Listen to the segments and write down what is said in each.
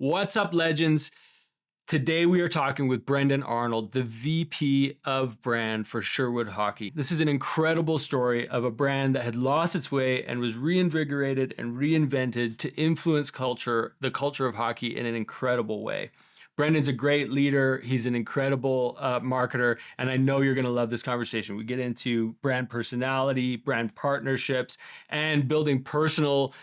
What's up, legends? Today we are talking with Brendon Arnold, the VP of brand for Sherwood Hockey. This is an incredible story of a brand that had lost its way and was reinvigorated and reinvented to influence the culture of hockey in an incredible way. Brendon's a great leader. He's an incredible marketer, and I know you're going to love this conversation. We get into brand personality, brand partnerships, and building personal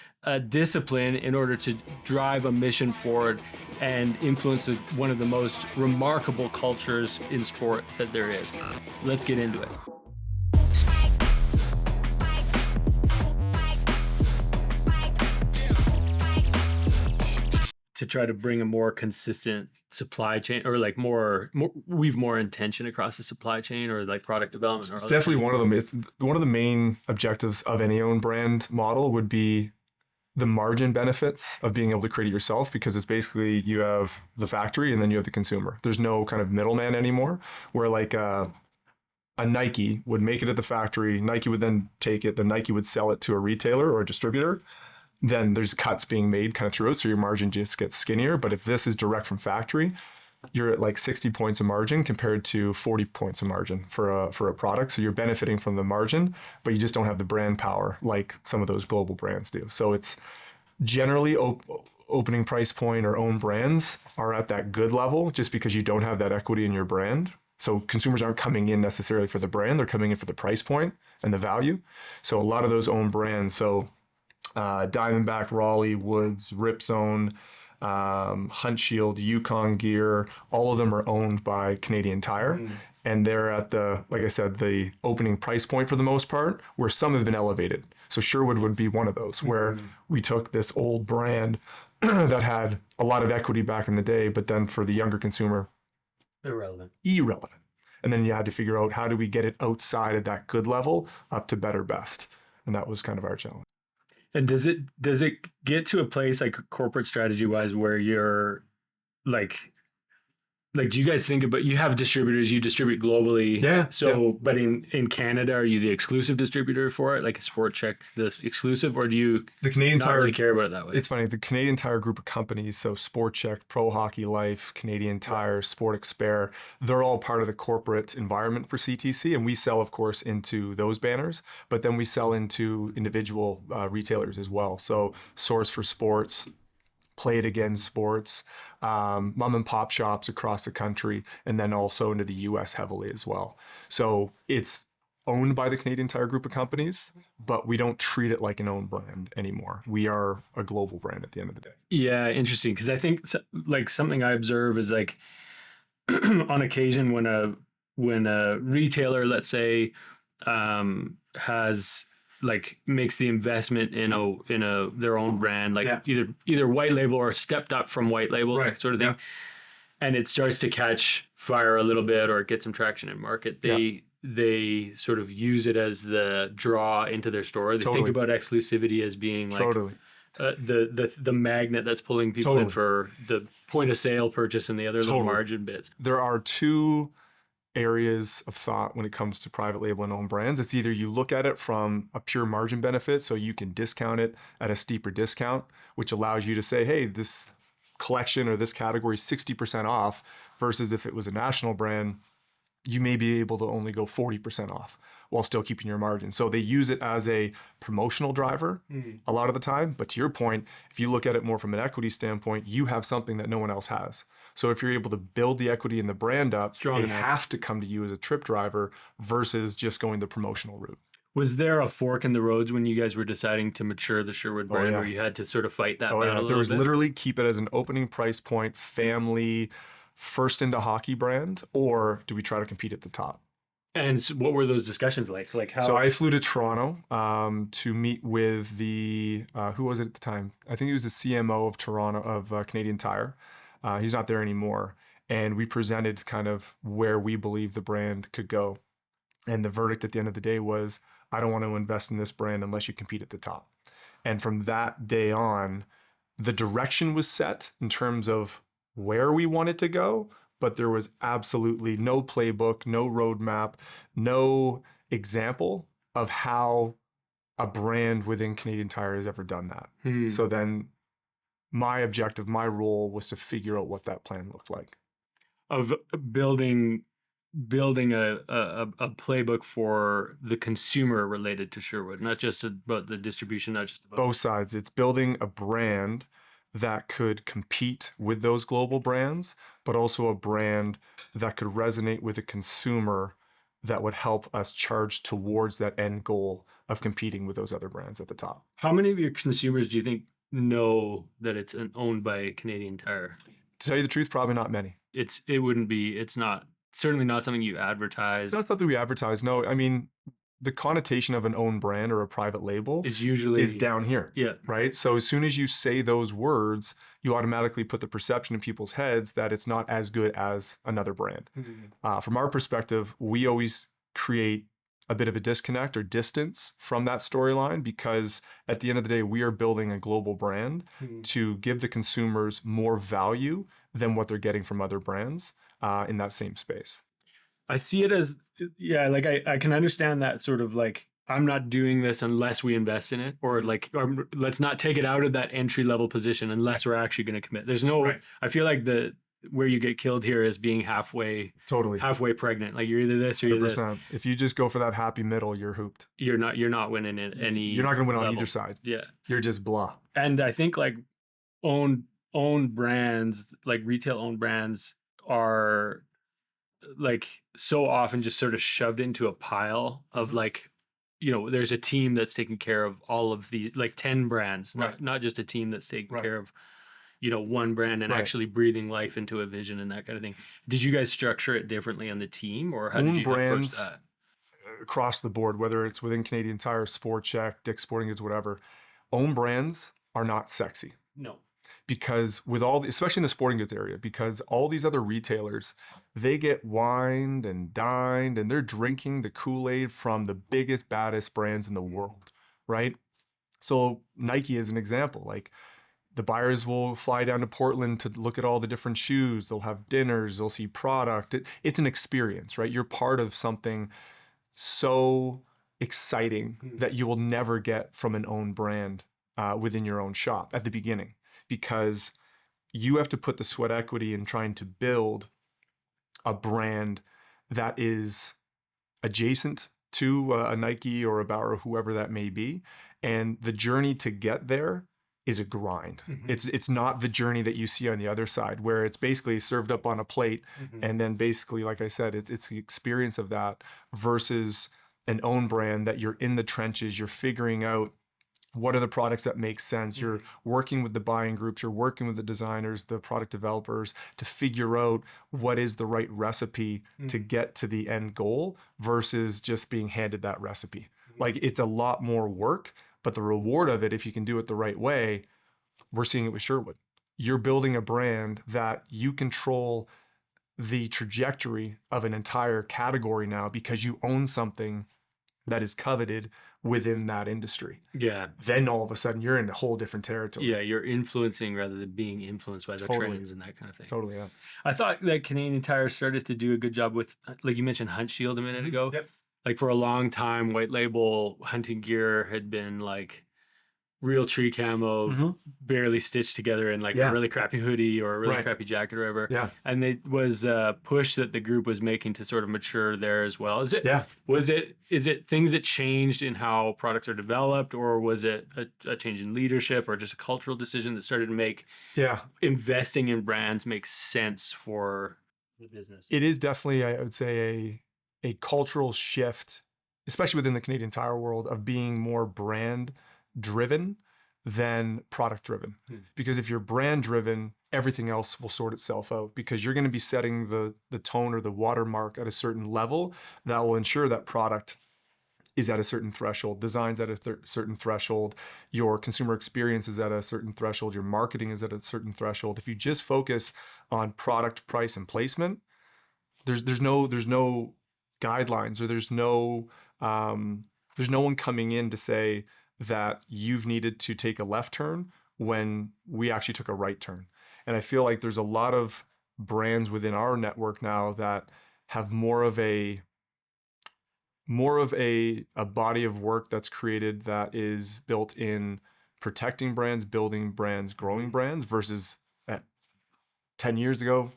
discipline in order to drive a mission forward and influence one of the most remarkable cultures in sport that there is. Let's get into it. To try to bring a more consistent supply chain, or like weave more intention across the supply chain, or like product development. It's definitely one of them. It's one of the main objectives of any own brand model would be the margin benefits of being able to create it yourself, because it's basically you have the factory and then you have the consumer. There's no kind of middleman anymore, where like a Nike would make it at the factory, Nike would then take it, then Nike would sell it to a retailer or a distributor. Then there's cuts being made kind of throughout, so your margin just gets skinnier. But if this is direct from factory, you're at like 60 points of margin compared to 40 points of margin for a product. So you're benefiting from the margin, but you just don't have the brand power like some of those global brands do. So it's generally opening price point or own brands are at that good level just because you don't have that equity in your brand. So consumers aren't coming in necessarily for the brand, they're coming in for the price point and the value. So a lot of those own brands, so Diamondback, Raleigh, Woods, Ripzone, Hunt Shield, Yukon Gear, all of them are owned by Canadian Tire. And they're at like I said, the opening price point for the most part, where some have been elevated. So Sherwood would be one of those, where we took this old brand that had a lot of equity back in the day, but then for the younger consumer, irrelevant. And then you had to figure out, how do we get it outside of that good level up to better, best? And that was kind of our challenge. And does it get to a place like corporate strategy wise where you're like do you guys think about, you have distributors, you distribute globally? Yeah. So, but in Canada, are you the exclusive distributor for it? Like Sport Check, the exclusive, or do you the Canadian Tire really care about it that way? It's funny. The Canadian Tire group of companies, so Sport Check, Pro Hockey Life, Canadian Tire, Sport Expert, they're all part of the corporate environment for CTC, and we sell, of course, into those banners, but then we sell into individual retailers as well. So Source for Sports, Play It Again Sports, mom and pop shops across the country, and then also into the US heavily as well. So it's owned by the Canadian Tire group of companies, but we don't treat it like an own brand anymore. We are a global brand at the end of the day. Yeah, interesting. Because I think like something I observe is like on occasion when a retailer, let's say, makes the investment in their own brand, like either white label or stepped up from white label, right, sort of thing, and it starts to catch fire a little bit or get some traction in market, they sort of use it as the draw into their store. They think about exclusivity as being like the magnet that's pulling people in for the point of sale purchase and the other little margin bits. There are two areas of thought when it comes to private label and own brands. It's either you look at it from a pure margin benefit, so you can discount it at a steeper discount, which allows you to say, hey, this collection or this category is 60% off, versus if it was a national brand, you may be able to only go 40% off while still keeping your margin. So they use it as a promotional driver a lot of the time. But to your point, if you look at it more from an equity standpoint, you have something that no one else has. So if you're able to build the equity in the brand up, they have to come to you as a trip driver versus just going the promotional route. Was there a fork in the roads when you guys were deciding to mature the Sherwood brand, where you had to sort of fight that battle? There was literally keep it as an opening price point, family, first into hockey brand, or do we try to compete at the top? And what were those discussions like? Like how? So I flew to Toronto to meet with the who was it at the time? I think he was the CMO of Toronto of Canadian Tire. He's not there anymore, and we presented kind of where we believe the brand could go. And the verdict at the end of the day was, I don't want to invest in this brand unless you compete at the top. And from that day on, the direction was set in terms of where we wanted to go, but there was absolutely no playbook, no roadmap, no example of how a brand within Canadian Tire has ever done that. So then my objective, my role was to figure out what that plan looked like. Of building a playbook for the consumer related to Sherwood, not just about the distribution, not just about Both sides. It's building a brand that could compete with those global brands, but also a brand that could resonate with a consumer that would help us charge towards that end goal of competing with those other brands at the top. How many of your consumers do you think know that it's owned by Canadian Tire? To tell you the truth, probably not many. It's not, certainly not something you advertise. It's not something we advertise. No, I mean, the connotation of an own brand or a private label is down here. Yeah. Right. So as soon as you say those words, you automatically put the perception in people's heads that it's not as good as another brand. From our perspective, we always create a bit of a disconnect or distance from that storyline, because at the end of the day, we are building a global brand to give the consumers more value than what they're getting from other brands in that same space. I see it as, yeah, like I can understand that sort of like, I'm not doing this unless we invest in it, or like, or let's not take it out of that entry level position unless we're actually going to commit. There's no, Right. I feel like where you get killed here is being halfway pregnant. Like you're either this or you're 100%. this. If you just go for that happy middle, you're hooped. You're not winning at any. You're not going to win level. on either side. Yeah. You're just blah. And I think like own brands, like retail owned brands, are like so often just sort of shoved into a pile of like, you know, there's a team that's taking care of all of the like 10 brands, Right. not just a team that's taking Right. care of, you know, one brand and Right. actually breathing life into a vision and that kind of thing. Did you guys structure it differently on the team, or how did you approach brands that? across the board, whether it's within Canadian Tire, Sport Chek, Dick's Sporting Goods, whatever, own brands are not sexy. No. Because with especially in the sporting goods area, because all these other retailers, they get wined and dined and they're drinking the Kool-Aid from the biggest, baddest brands in the world, right? So Nike is an example. Like the buyers will fly down to Portland to look at all the different shoes. They'll have dinners. They'll see product. It's an experience, right? You're part of something so exciting that you will never get from an own brand within your own shop at the beginning, because you have to put the sweat equity in trying to build a brand that is adjacent to a Nike or a Bauer or whoever that may be. And the journey to get there is a grind. It's not the journey that you see on the other side, where it's basically served up on a plate. And then basically, like I said, it's the experience of that versus an own brand that you're in the trenches, you're figuring out what are the products that make sense. You're working with the buying groups, you're working with the designers, the product developers to figure out what is the right recipe to get to the end goal versus just being handed that recipe. Like it's a lot more work, but the reward of it, if you can do it the right way, we're seeing it with Sherwood. You're building a brand that you control the trajectory of an entire category now because you own something that is coveted within that industry. Yeah. Then all of a sudden you're in a whole different territory. Yeah, you're influencing rather than being influenced by the trends and that kind of thing. Totally, yeah. I thought that Canadian Tire started to do a good job with, like you mentioned, Hunt Shield a minute ago. Yep. Like for a long time, white label hunting gear had been like real tree camo, barely stitched together in like a really crappy hoodie or a really crappy jacket or whatever. Yeah. And it was a push that the group was making to sort of mature there as well. Is it things that changed in how products are developed, or was it a change in leadership, or just a cultural decision that started to make investing in brands make sense for the business? It is definitely, I would say, a cultural shift, especially within the Canadian Tire world, of being more brand driven than product driven. Because if you're brand driven, everything else will sort itself out, because you're going to be setting the tone or the watermark at a certain level that will ensure that product is at a certain threshold, designs at a certain threshold, your consumer experience is at a certain threshold, your marketing is at a certain threshold. If you just focus on product, price, and placement, there's no guidelines, or there's no one coming in to say that you've needed to take a left turn when we actually took a right turn. And I feel like there's a lot of brands within our network now that have more of a body of work that's created that is built in protecting brands, building brands, growing brands, versus at 10 years ago,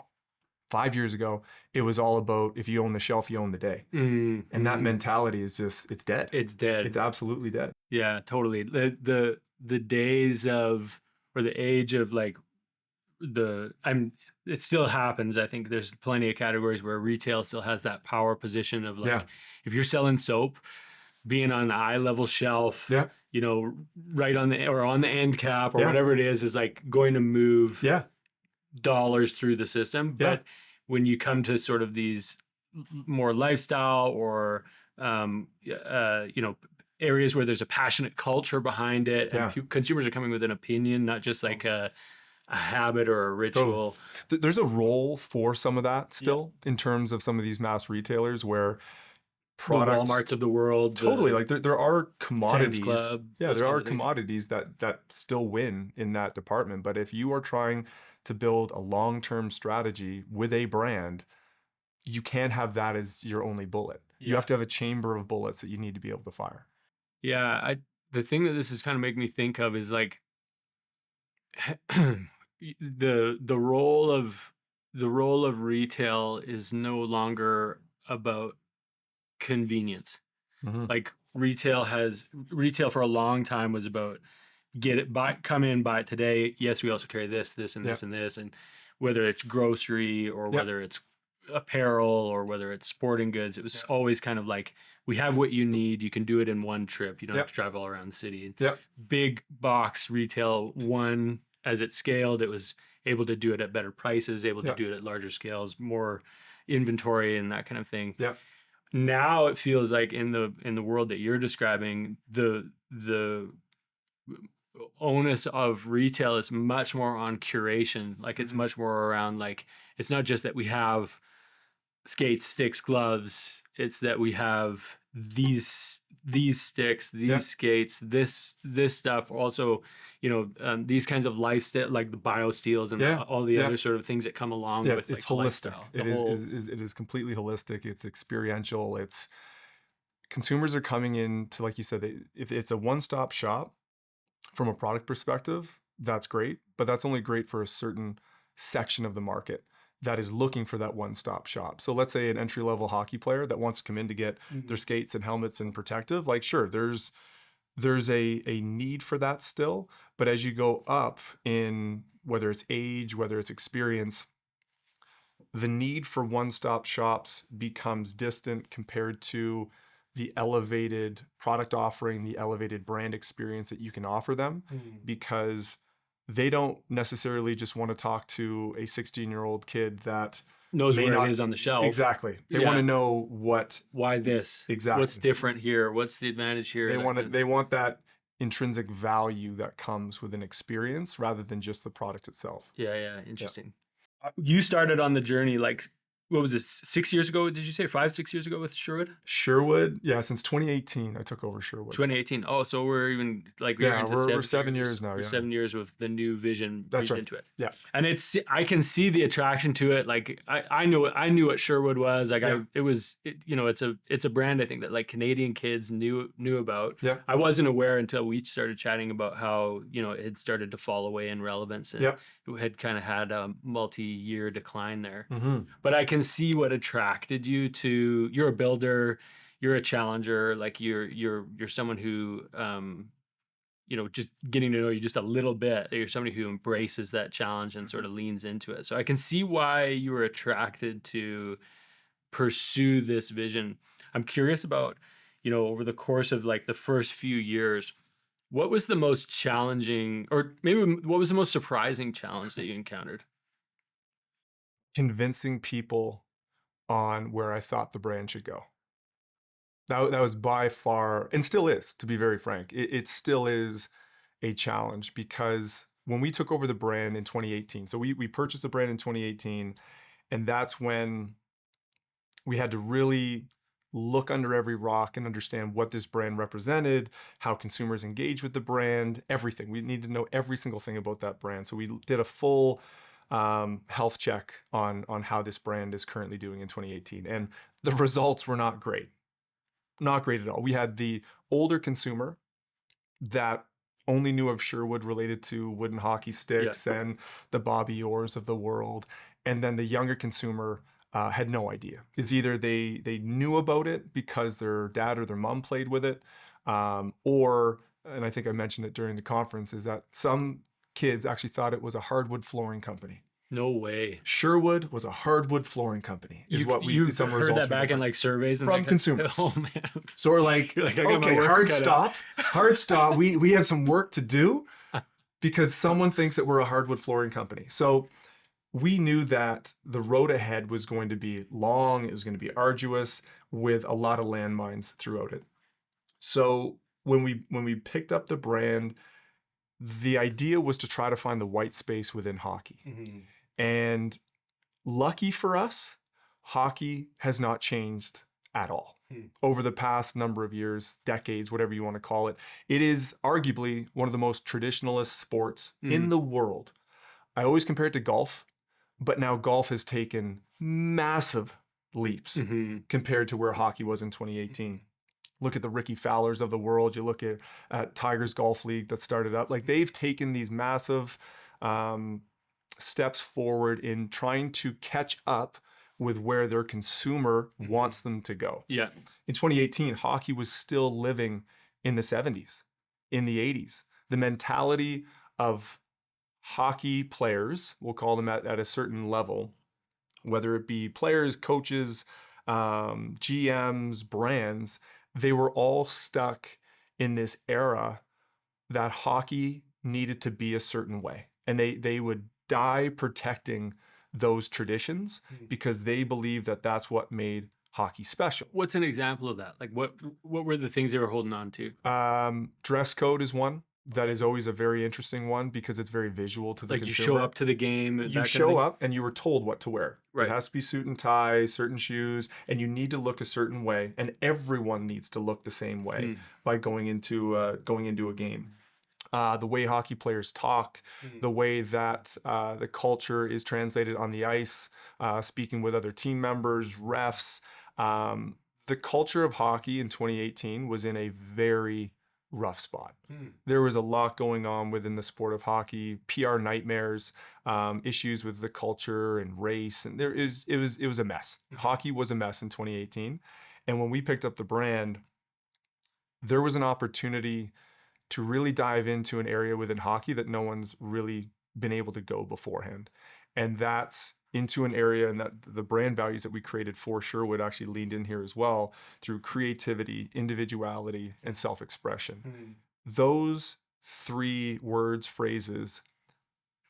5 years ago, it was all about if you own the shelf, you own the day. And that mentality is just, it's dead. It's dead. It's absolutely dead. Yeah, totally. The days of, or the age of like it still happens. I think there's plenty of categories where retail still has that power position of like, if you're selling soap, being on the eye level shelf, you know, right on the, or on the end cap or whatever it is like going to move dollars through the system. But when you come to sort of these more lifestyle or, you know, areas where there's a passionate culture behind it and consumers are coming with an opinion, not just like a habit or a ritual. There's a role for some of that still in terms of some of these mass retailers where products, the Walmarts of the world, like there are commodities. Club, there are commodities that still win in that department. But if you are trying to build a long-term strategy with a brand, you can't have that as your only bullet. You have to have a chamber of bullets that you need to be able to fire. Yeah, the thing that this is kind of making me think of is like the role of retail is no longer about convenience. Like retail for a long time was about come in, buy it today. Yes, we also carry this and this and this, and whether it's grocery or whether it's apparel or whether it's sporting goods, it was always kind of like, we have what you need. You can do it in one trip. You don't have to travel all around the city. Big box retail won as it scaled. It was able to do it at better prices, able to do it at larger scales, more inventory and that kind of thing. Now it feels like in the world that you're describing, the onus of retail is much more on curation. Like it's much more around like, it's not just that we have skates, sticks, gloves. It's that we have these sticks, these skates, this stuff. Also, you know, these kinds of lifestyle, like the biosteels and all the other sort of things that come along with it's like, holistic. It is completely holistic. It's experiential. It's consumers are coming in to, like you said, if it's a one-stop shop from a product perspective, that's great, but that's only great for a certain section of the market that is looking for that one-stop shop. So let's say an entry-level hockey player that wants to come in to get their skates and helmets and protective, like sure, there's a need for that still, but as you go up in whether it's age, whether it's experience, the need for one-stop shops becomes distant compared to the elevated product offering, the elevated brand experience that you can offer them, because they don't necessarily just want to talk to a 16-year-old kid that knows where it is on the shelf. Exactly. They want to know why this, exactly, what's different here, what's the advantage here. They want that intrinsic value that comes with an experience rather than just the product itself. Interesting. You started on the journey like, what was this, 6 years ago? Did you say 5-6 years ago with Sherwood? Sherwood, since 2018, I took over Sherwood. 2018. Oh, so we're even like we're 7 years now. We're 7 years with the new vision. That's right. Into it. Yeah, and I can see the attraction to it. Like I knew what Sherwood was. Like it's a brand I think that like Canadian kids knew about. Yeah, I wasn't aware until we started chatting about how it had started to fall away in relevance and it had kind of had a multi-year decline there. But I can see what attracted you to. You're a builder, you're a challenger, like you're someone who just getting to know you just a little bit, you're somebody who embraces that challenge and sort of leans into it. So I can see why you were attracted to pursue this vision. I'm curious about over the course of like the first few years, what was the most challenging, or maybe what was the most surprising challenge that you encountered? Convincing people on where I thought the brand should go. That was by far, and still is, to be very frank, it still is a challenge, because when we took over the brand in 2018, so we purchased the brand in 2018, and that's when we had to really look under every rock and understand what this brand represented, how consumers engage with the brand, everything. We need to know every single thing about that brand. So we did a full health check on how this brand is currently doing in 2018. And the results were not great. Not great at all. We had the older consumer that only knew of Sherwood related to wooden hockey sticks and the Bobby Orrs of the world. And then the younger consumer had no idea. It's either they knew about it because their dad or their mom played with it, or, and I think I mentioned it during the conference, is that some kids actually thought it was a hardwood flooring company. No way. Sherwood was a hardwood flooring company. Is what we you some heard results that back in like surveys and from consumers. Oh man. So we're like I got my okay, work hard cut stop, hard stop. We have some work to do because someone thinks that we're a hardwood flooring company. So we knew that the road ahead was going to be long. It was going to be arduous with a lot of landmines throughout it. So when we picked up the brand, the idea was to try to find the white space within hockey. Mm-hmm. And lucky for us, hockey has not changed at all over the past number of years, decades, whatever you want to call it. It is arguably one of the most traditionalist sports in the world. I always compare it to golf, but now golf has taken massive leaps compared to where hockey was in 2018. Look at the Ricky Fowlers of the world. You look at Tigers Golf League that started up. Like, they've taken these massive steps forward in trying to catch up with where their consumer wants them to go. Yeah. In 2018, hockey was still living in the 70s, in the 80s. The mentality of hockey players, we'll call them at a certain level, whether it be players, coaches, GMs, brands, they were all stuck in this era that hockey needed to be a certain way. And they would die protecting those traditions because they believed that that's what made hockey special. What's an example of that? Like what were the things they were holding on to? Dress code is one that is always a very interesting one because it's very visual to the Like consumer. you show up to the game. You show up and you were told what to wear. Right. It has to be suit and tie, certain shoes, and you need to look a certain way. And everyone needs to look the same way by going into a game. The way hockey players talk, the way that the culture is translated on the ice, speaking with other team members, refs. The culture of hockey in 2018 was in a very rough spot. There was a lot going on within the sport of hockey, PR nightmares, issues with the culture and race, and it was a mess. Hockey was a mess in 2018, and when we picked up the brand, there was an opportunity to really dive into an area within hockey that no one's really been able to go beforehand. And that's into an area, and that the brand values that we created for Sherwood actually leaned in here as well through creativity, individuality, and self-expression. Those three words, phrases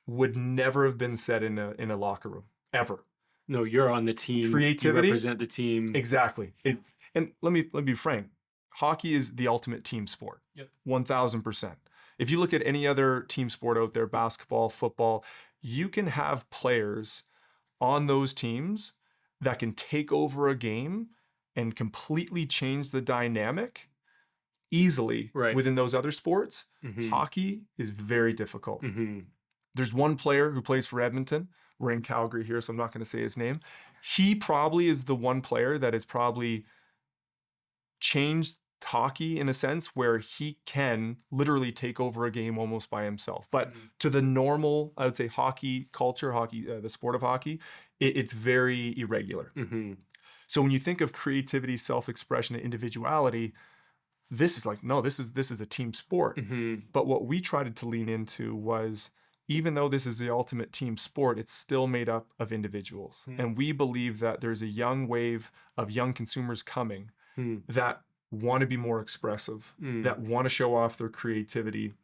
would never have been said in a locker room, ever. No, you're on the team. Creativity. You represent the team. Exactly. And let me be frank. Hockey is the ultimate team sport. Yep. 1000%. If you look at any other team sport out there, basketball, football, you can have players on those teams that can take over a game and completely change the dynamic easily within those other sports. Hockey is very difficult. There's one player who plays for Edmonton. We're in Calgary here, so I'm not going to say his name. He probably is the one player that has probably changed hockey in a sense where he can literally take over a game almost by himself. But to the normal, I would say, hockey culture, the sport of hockey, it's very irregular. So when you think of creativity, self-expression, and individuality, this is like, no, this is a team sport. But what we tried to lean into was, even though this is the ultimate team sport, it's still made up of individuals. And we believe that there's a young wave of young consumers coming that want to be more expressive, that want to show off their creativity,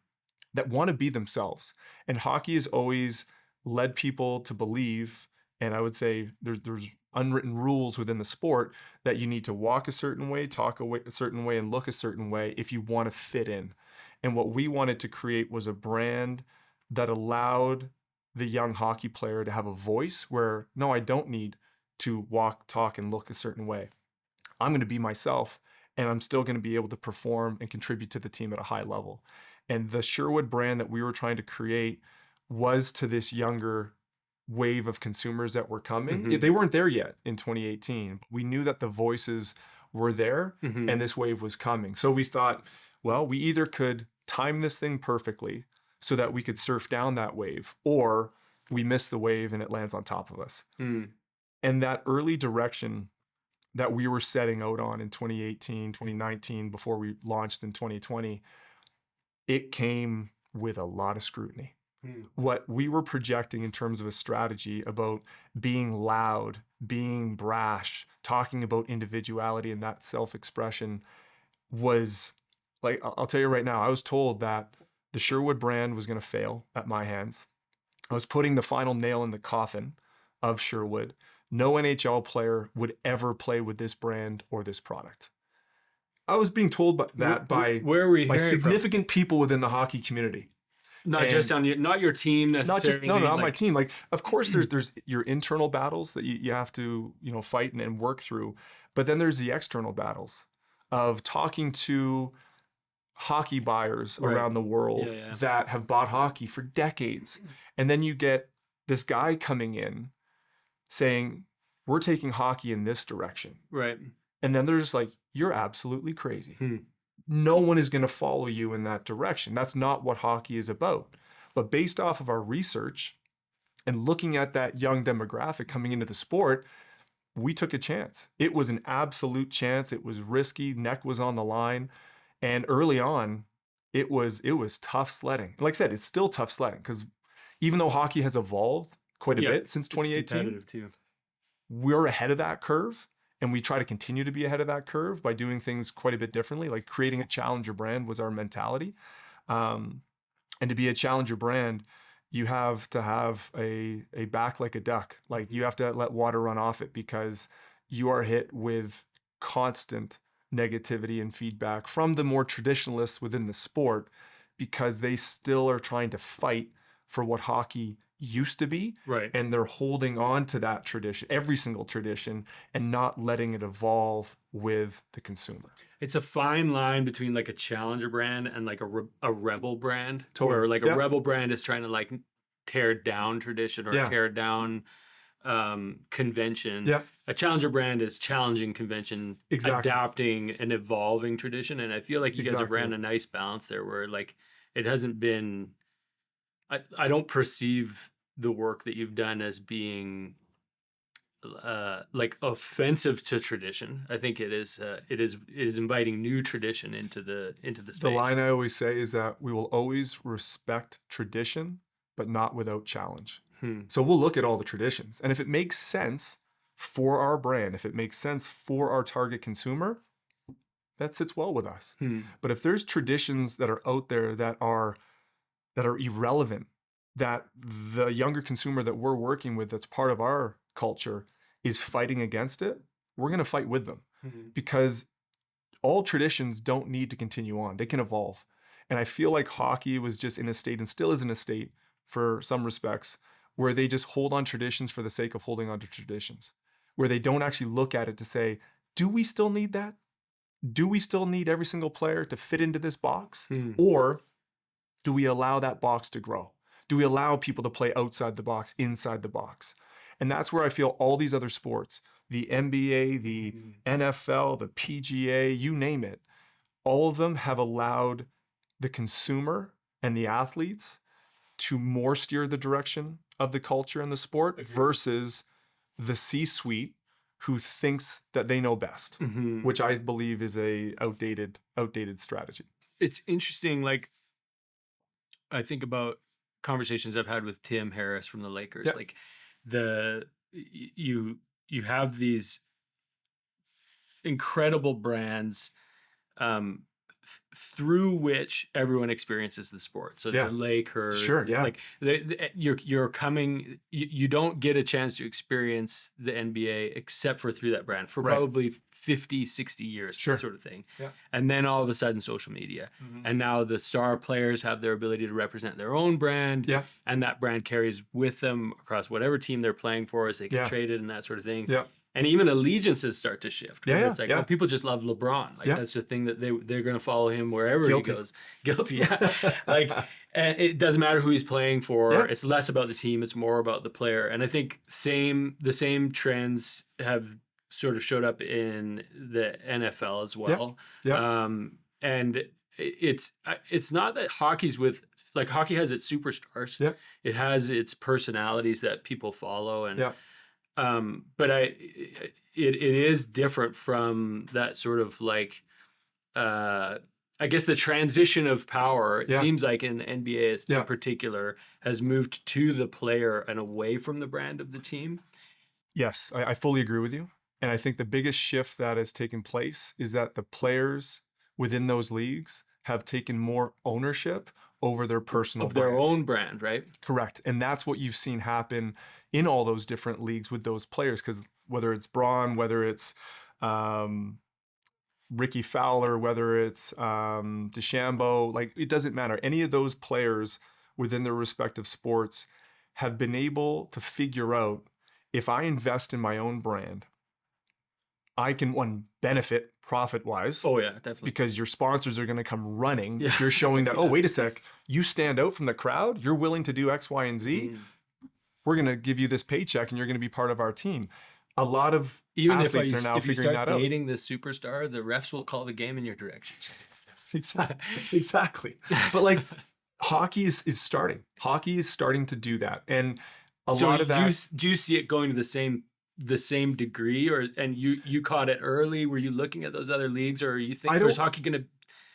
that want to be themselves. And hockey has always led people to believe, and I would say there's unwritten rules within the sport that you need to walk a certain way, talk a certain way, and look a certain way if you want to fit in. And what we wanted to create was a brand that allowed the young hockey player to have a voice where, no, I don't need to walk, talk, and look a certain way. I'm going to be myself, and I'm still going to be able to perform and contribute to the team at a high level. And the Sherwood brand that we were trying to create was to this younger wave of consumers that were coming. They weren't there yet in 2018. We knew that the voices were there and this wave was coming. So we thought, well, we either could time this thing perfectly so that we could surf down that wave, or we miss the wave and it lands on top of us. Mm. And that early direction that we were setting out on in 2018, 2019, before we launched in 2020, it came with a lot of scrutiny. What we were projecting in terms of a strategy about being loud, being brash, talking about individuality and that self-expression was like, I'll tell you right now, I was told that the Sherwood brand was going to fail at my hands. I was putting the final nail in the coffin of Sherwood. No NHL player would ever play with this brand or this product. I was being told by where are we by hearing significant people within the hockey community. Not just on your, not your team necessarily. Not my team. Like, of course, there's your internal battles that you have to, fight and work through, but then there's the external battles of talking to hockey buyers around the world that have bought hockey for decades, and then you get this guy coming in saying, "We're taking hockey in this direction," right? And then there's like, "You're absolutely crazy." No one is going to follow you in that direction. That's not what hockey is about. But based off of our research and looking at that young demographic coming into the sport, we took a chance. It was an absolute chance. It was risky. Neck was on the line. And early on, it was tough sledding. Like I said, it's still tough sledding because even though hockey has evolved quite a bit since 2018, we're ahead of that curve. And we try to continue to be ahead of that curve by doing things quite a bit differently. Like creating a challenger brand was our mentality. And to be a challenger brand, you have to have a back like a duck. Like you have to let water run off it because you are hit with constant negativity and feedback from the more traditionalists within the sport because they still are trying to fight for what hockey used to be, right? And they're holding on to that tradition, every single tradition, and not letting it evolve with the consumer. It's a fine line between like a challenger brand and like a rebel brand, Totally. where like a rebel brand is trying to like tear down tradition or tear down convention. A challenger brand is challenging convention, adapting and evolving tradition, and I feel like you guys have ran a nice balance there, where like it hasn't been. I don't perceive the work that you've done as being like offensive to tradition. I think it is inviting new tradition into the space. The line I always say is that we will always respect tradition, but not without challenge. So we'll look at all the traditions, and if it makes sense for our brand, if it makes sense for our target consumer, that sits well with us. But if there's traditions that are out there that are irrelevant, that the younger consumer that we're working with that's part of our culture is fighting against it, we're going to fight with them because all traditions don't need to continue on. They can evolve. And I feel like hockey was just in a state and still is in a state for some respects where they just hold on traditions for the sake of holding on to traditions, where they don't actually look at it to say, do we still need that? Do we still need every single player to fit into this box? Or do we allow that box to grow? Do we allow people to play outside the box, inside the box? And that's where I feel all these other sports, the NBA, the NFL, the PGA, you name it, all of them have allowed the consumer and the athletes to more steer the direction of the culture and the sport versus the C-suite who thinks that they know best, which I believe is a outdated strategy. It's interesting, like, I think about conversations I've had with Tim Harris from the Lakers. Like you have these incredible brands through which everyone experiences the sport. So the Lakers, like you're coming, you don't get a chance to experience the NBA except for through that brand for probably 50, 60 years, sort of thing. And then all of a sudden social media. And now the star players have their ability to represent their own brand. And that brand carries with them across whatever team they're playing for as they get traded and that sort of thing. And even allegiances start to shift. It's like, oh, people just love LeBron. Like that's the thing that they're going to follow him wherever he goes. Guilty. Like, and it doesn't matter who he's playing for. It's less about the team. It's more about the player. And I think the same trends have sort of showed up in the NFL as well. And it's not that hockey's with like hockey has its superstars. Yeah. It has its personalities that people follow, and Yeah. but it is different from that sort of like I guess the transition of power. It Yeah. seems like in the NBA Yeah. in particular has moved to the player and away from the brand of the team. Yes, I fully agree with you. And I think the biggest shift that has taken place is that the players within those leagues have taken more ownership over their personal Of their brands. own brand, right? Correct. And that's what you've seen happen in all those different leagues with those players. Because whether it's Braun, whether it's Ricky Fowler, whether it's DeChambeau, like it doesn't matter. Any of those players within their respective sports have been able to figure out, if I invest in my own brand, I can, one, benefit profit-wise. Oh yeah, definitely. Because your sponsors are going to come running. Yeah. If you're showing that, oh, wait a sec, you stand out from the crowd, you're willing to do X, Y, and Z, we're going to give you this paycheck and you're going to be part of our team. A lot of athletes are now figuring that out. If you start dating this superstar, the refs will call the game in your direction. Exactly. But like hockey is starting. Hockey is starting to do that. And a lot of that. Do you see it going to the same degree, and you caught it early? Were you looking at those other leagues, or are you thinking is hockey going to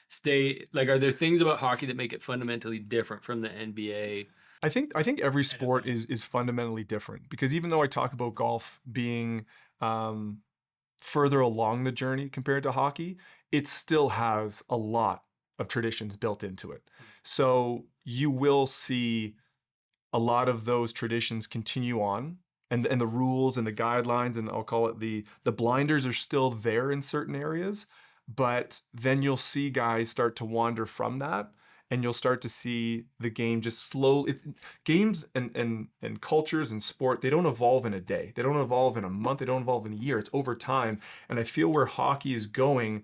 stay, like, are there things about hockey that make it fundamentally different from the NBA? I think every sport is fundamentally different, because even though I talk about golf being further along the journey compared to hockey, it still has a lot of traditions built into it. So you will see a lot of those traditions continue on, and the rules and the guidelines, and I'll call it the blinders, are still there in certain areas, but then you'll see guys start to wander from that. And you'll start to see the game just slowly. Games and cultures and sport, they don't evolve in a day. They don't evolve in a month. They don't evolve in a year. It's over time. And I feel where hockey is going,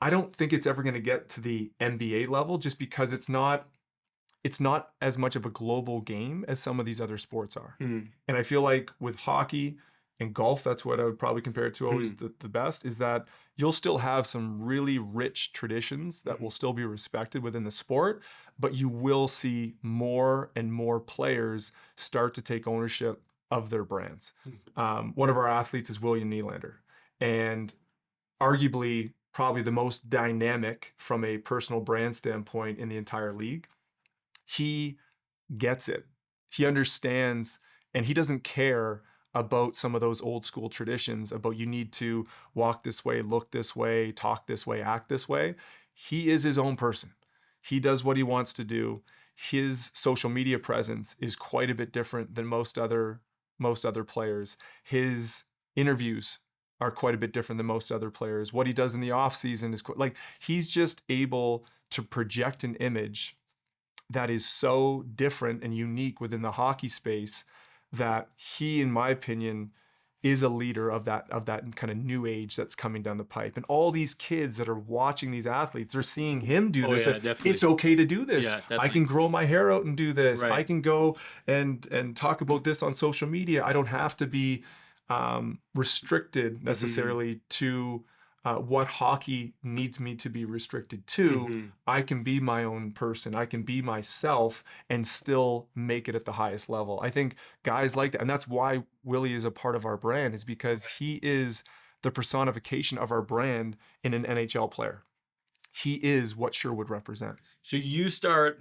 I don't think it's ever going to get to the NBA level, just because it's not as much of a global game as some of these other sports are. And I feel like with hockey and golf, that's what I would probably compare it to always the best, is that you'll still have some really rich traditions that will still be respected within the sport, but you will see more and more players start to take ownership of their brands. One of our athletes is William Nylander, and arguably probably the most dynamic from a personal brand standpoint in the entire league. He gets it. He understands, and he doesn't care about some of those old school traditions about you need to walk this way, look this way, talk this way, act this way. He is his own person. He does what he wants to do. His social media presence is quite a bit different than most other players. His interviews are quite a bit different than most other players. What he does in the off season is like, he's just able to project an image that is so different and unique within the hockey space, that he, in my opinion, is a leader of that kind of new age that's coming down the pipe. And all these kids that are watching these athletes, they're seeing him do this. Yeah, it's okay to do this. Yeah, I can grow my hair out and do this. Right. I can go and talk about this on social media. I don't have to be restricted necessarily to what hockey needs me to be restricted to. I can be my own person. I can be myself and still make it at the highest level. I think guys like that, and that's why Willie is a part of our brand, is because he is the personification of our brand in an NHL player. He is what Sherwood represents. So you start,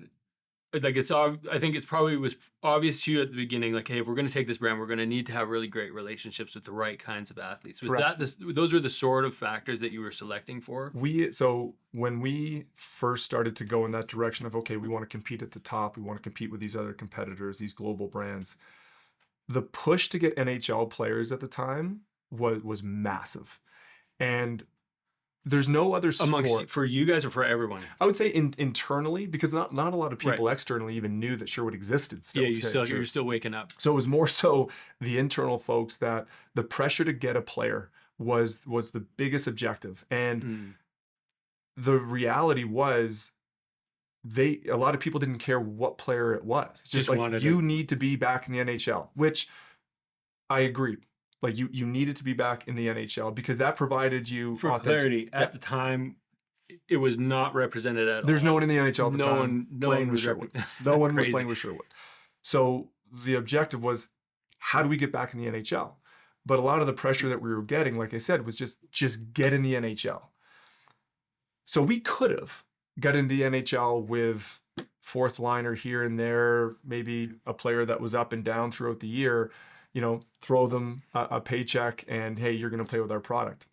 like, I think it probably was obvious to you at the beginning, like, hey, if we're going to take this brand, we're going to need to have really great relationships with the right kinds of athletes. Was Correct. those were the sort of factors that you were selecting for? So when we first started to go in that direction of, okay, we want to compete at the top, we want to compete with these other competitors, these global brands, the push to get NHL players at the time was massive. And there's no other sport for you guys or for everyone. I would say internally, because not a lot of people externally even knew that Sherwood existed. Still, you're still waking up. So it was more so the internal folks, that the pressure to get a player was the biggest objective, and the reality was a lot of people didn't care what player it was. It's just like, you need to be back in the NHL, which I agree. Like you needed to be back in the NHL because that provided you for clarity. At the time, it was not represented at There's all. no one in the NHL at the time No playing one with was Sherwood. No one was Crazy. playing with Sherwood. So the objective was, how do we get back in the NHL? But a lot of the pressure that we were getting, like I said, was just get in the NHL. So we could have got in the NHL with fourth liner here and there, maybe a player that was up and down throughout the year, throw them a paycheck and, hey, you're going to play with our product.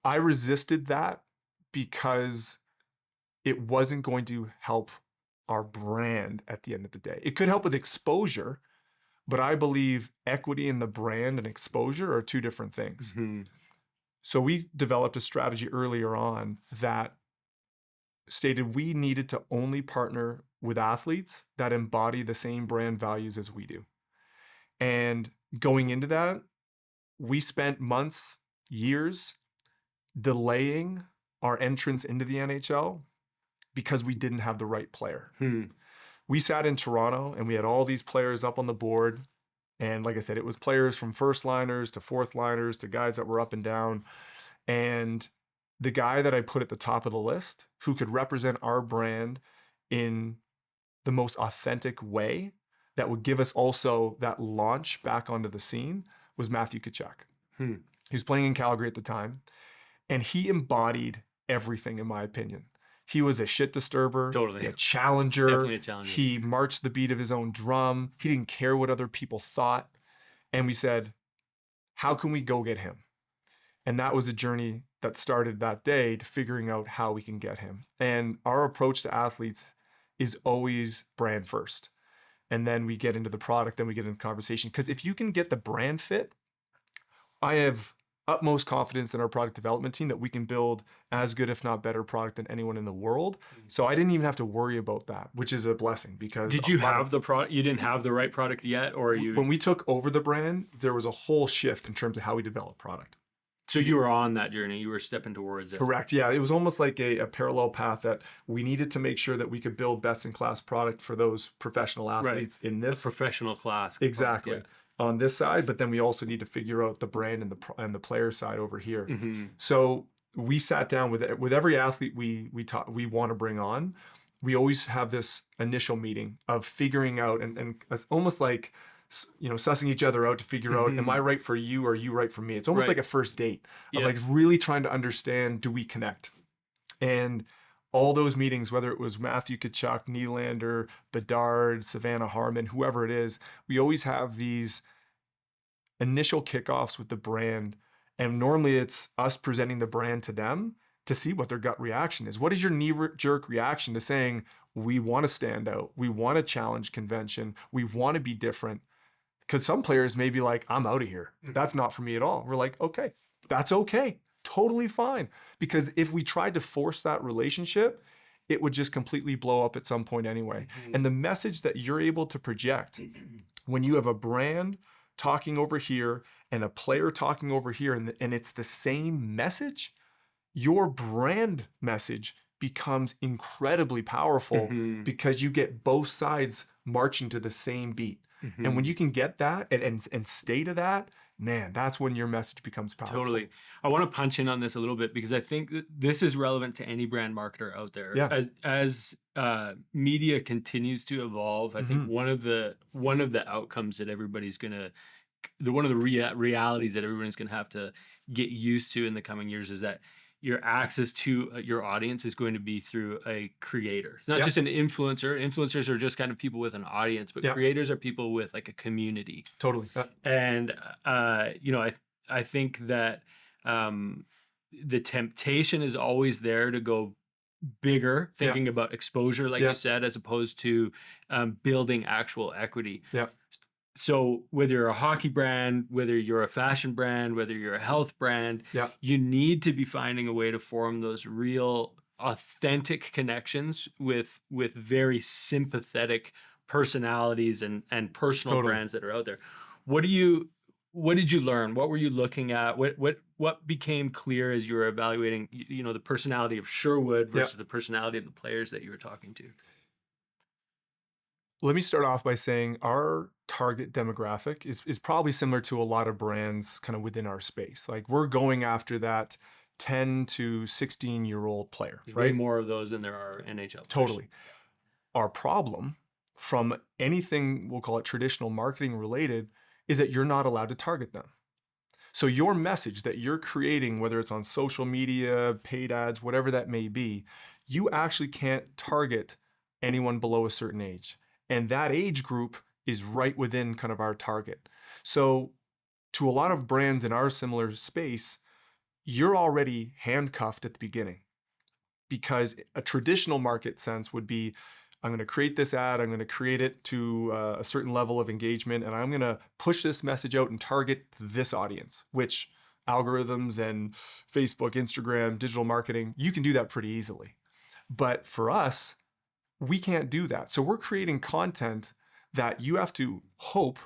I resisted that because it wasn't going to help our brand at the end of the day. It could help with exposure, but I believe equity in the brand and exposure are two different things. Mm-hmm. So we developed a strategy earlier on that stated we needed to only partner with athletes that embody the same brand values as we do. And going into that, we spent months, years delaying our entrance into the NHL because we didn't have the right player. We sat in Toronto and we had all these players up on the board. And like I said, it was players from first liners to fourth liners to guys that were up and down. And the guy that I put at the top of the list who could represent our brand in the most authentic way that would give us also that launch back onto the scene was Matthew Tkachuk. He was playing in Calgary at the time. And he embodied everything, in my opinion. He was a shit disturber, Totally. a challenger. Definitely a challenger. He marched the beat of his own drum. He didn't care what other people thought. And we said, how can we go get him? And that was a journey that started that day to figuring out how we can get him. And our approach to athletes is always brand first. And then we get into the product, then we get into the conversation. Because if you can get the brand fit, I have utmost confidence in our product development team that we can build as good, if not better, product than anyone in the world. So I didn't even have to worry about that, which is a blessing because... Did you have the product? You didn't have the right product yet, or you... When we took over the brand, there was a whole shift in terms of how we develop product. So you were on that journey. You were stepping towards it. Correct. Yeah. It was almost like a parallel path that we needed to make sure that we could build best-in-class product for those professional athletes in this... professional class. Exactly. Product, on this side, but then we also need to figure out the brand and the player side over here. Mm-hmm. So we sat down with every athlete we want to bring on. We always have this initial meeting of figuring out and it's almost like sussing each other out to figure out, am I right for you or are you right for me? It's almost like a first date of like really trying to understand, do we connect? And all those meetings, whether it was Matthew Tkachuk, Nylander, Bedard, Savannah Harmon, whoever it is, we always have these initial kickoffs with the brand. And normally it's us presenting the brand to them to see what their gut reaction is. What is your knee-jerk reaction to saying, we want to stand out, we want to challenge convention, we want to be different? Because some players may be like, I'm out of here. That's not for me at all. We're like, okay, that's okay. Totally fine. Because if we tried to force that relationship, it would just completely blow up at some point anyway. And the message that you're able to project when you have a brand talking over here and a player talking over here, and it's the same message, your brand message becomes incredibly powerful because you get both sides marching to the same beat. And when you can get that and stay to that, man, that's when your message becomes powerful. Totally. I want to punch in on this a little bit because I think that this is relevant to any brand marketer out there. Yeah. As media continues to evolve, I think one of the outcomes that everybody's gonna, one of the realities that everyone's gonna have to get used to in the coming years is that your access to your audience is going to be through a creator. It's not just an influencer. Influencers are just kind of people with an audience, but creators are people with like a community. Totally. And, I think that the temptation is always there to go bigger, thinking about exposure, like you said, as opposed to building actual equity. Yeah. So whether you're a hockey brand, whether you're a fashion brand, whether you're a health brand, you need to be finding a way to form those real authentic connections with very sympathetic personalities and personal brands that are out there. What did you learn? What were you looking at? What became clear as you were evaluating, the personality of Sherwood versus the personality of the players that you were talking to? Let me start off by saying our target demographic is probably similar to a lot of brands kind of within our space. Like we're going after that 10 to 16-year-old player, There's right? way more of those than there are NHL players. Totally. Our problem from anything, we'll call it traditional marketing related, is that you're not allowed to target them. So your message that you're creating, whether it's on social media, paid ads, whatever that may be, you actually can't target anyone below a certain age. And that age group is right within kind of our target. So to a lot of brands in our similar space, you're already handcuffed at the beginning, because a traditional market sense would be, I'm going to create this ad, I'm going to create it to a certain level of engagement, and I'm going to push this message out and target this audience, which algorithms and Facebook, Instagram, digital marketing, you can do that pretty easily. But for us, we can't do that. So we're creating content that you have to hope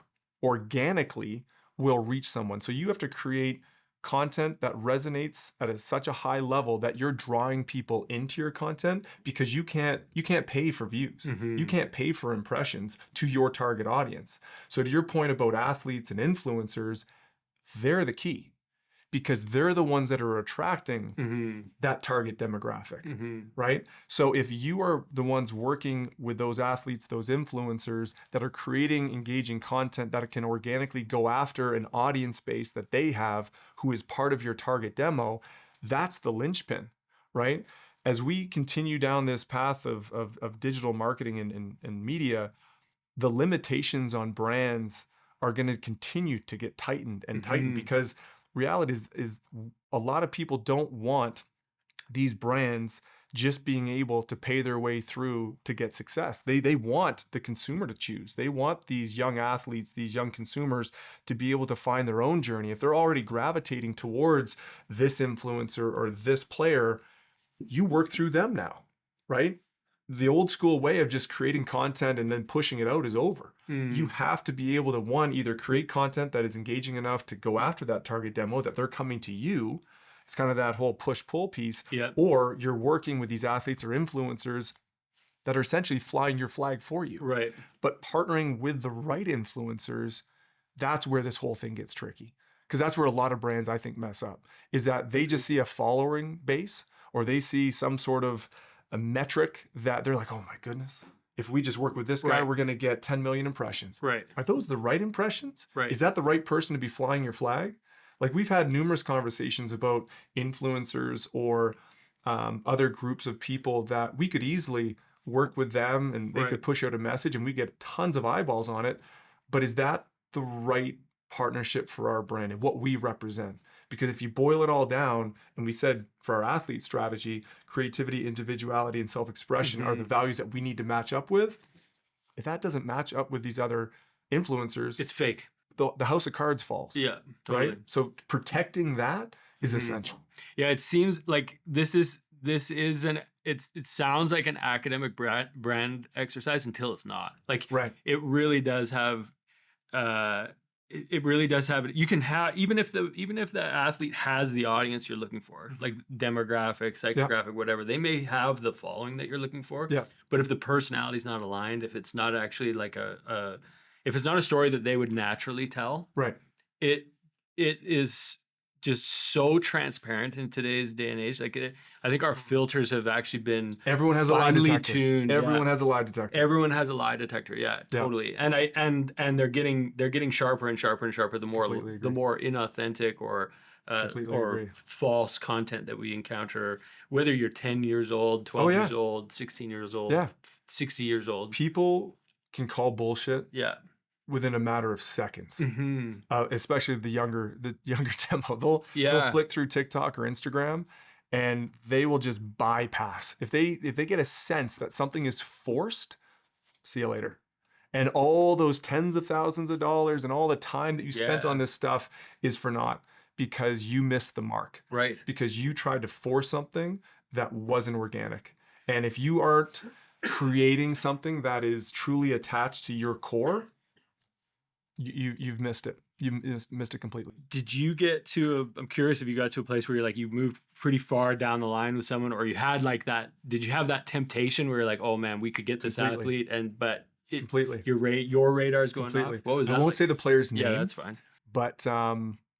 organically will reach someone. So you have to create content that resonates at such a high level that you're drawing people into your content, because you can't pay for views. Mm-hmm. You can't pay for impressions to your target audience. So to your point about athletes and influencers, they're the key, because they're the ones that are attracting Mm-hmm. that target demographic, Mm-hmm. right? So if you are the ones working with those athletes, those influencers that are creating engaging content that can organically go after an audience base that they have who is part of your target demo, that's the linchpin, right? As we continue down this path of digital marketing and media, the limitations on brands are going to continue to get tightened and tightened, Mhm. because reality is a lot of people don't want these brands just being able to pay their way through to get success. They want the consumer to choose. They want these young athletes, these young consumers to be able to find their own journey. If they're already gravitating towards this influencer or this player, you work through them now, right? The old school way of just creating content and then pushing it out is over. Mm. You have to be able to, one, either create content that is engaging enough to go after that target demo, that they're coming to you. It's kind of that whole push-pull piece. Yep. Or you're working with these athletes or influencers that are essentially flying your flag for you. Right. But partnering with the right influencers, that's where this whole thing gets tricky. Because that's where a lot of brands, I think, mess up, is that they just see a following base, or they see some sort of a metric that they're like, oh my goodness, if we just work with this guy, Right. we're going to get 10 million impressions. Right. Are those the right impressions? Right. Is that the right person to be flying your flag? Like, we've had numerous conversations about influencers or other groups of people that we could easily work with them and they Right. could push out a message and we get tons of eyeballs on it. But is that the right partnership for our brand and what we represent? Because if you boil it all down, and we said for our athlete strategy, creativity, individuality, and self-expression are the values that we need to match up with. If that doesn't match up with these other influencers, It's fake. the house of cards falls. Yeah. Totally. Right? So protecting that is essential. Yeah. It seems like this is it sounds like an academic brand exercise until it's not. Like, Right. it really does have it really does have it. You can have, even if the athlete has the audience you're looking for, like demographic, psychographic, whatever, they may have the following that you're looking for. Yeah. But if the personality is not aligned, if it's not actually like if it's not a story that they would naturally tell, Right. it is just so transparent in today's day and age. Like, I think our filters have actually been Everyone has a lie finely detector. tuned. Everyone has a lie detector. Everyone has a lie detector. Yeah, totally. And they're getting sharper and sharper and sharper the more inauthentic or false content that we encounter, whether you're 10 years old, 12 years old, 16 years old, 60 years old. People can call bullshit Yeah. within a matter of seconds. Mm-hmm. Especially the younger demo. They'll flick through TikTok or Instagram and they will just bypass. If they get a sense that something is forced, see you later. And all those tens of thousands of dollars and all the time that you spent on this stuff is for naught, because you missed the mark. Right. Because you tried to force something that wasn't organic. And if you aren't creating something that is truly attached to your core, you've missed it. You've missed it completely. Did you get to I'm curious if you got to a place where you're like, you moved pretty far down the line with someone, or you had like that, did you have that temptation where you're like, oh man, we could get this athlete, but completely your radar's going off? What was that? I won't say the player's name. Yeah, that's fine. But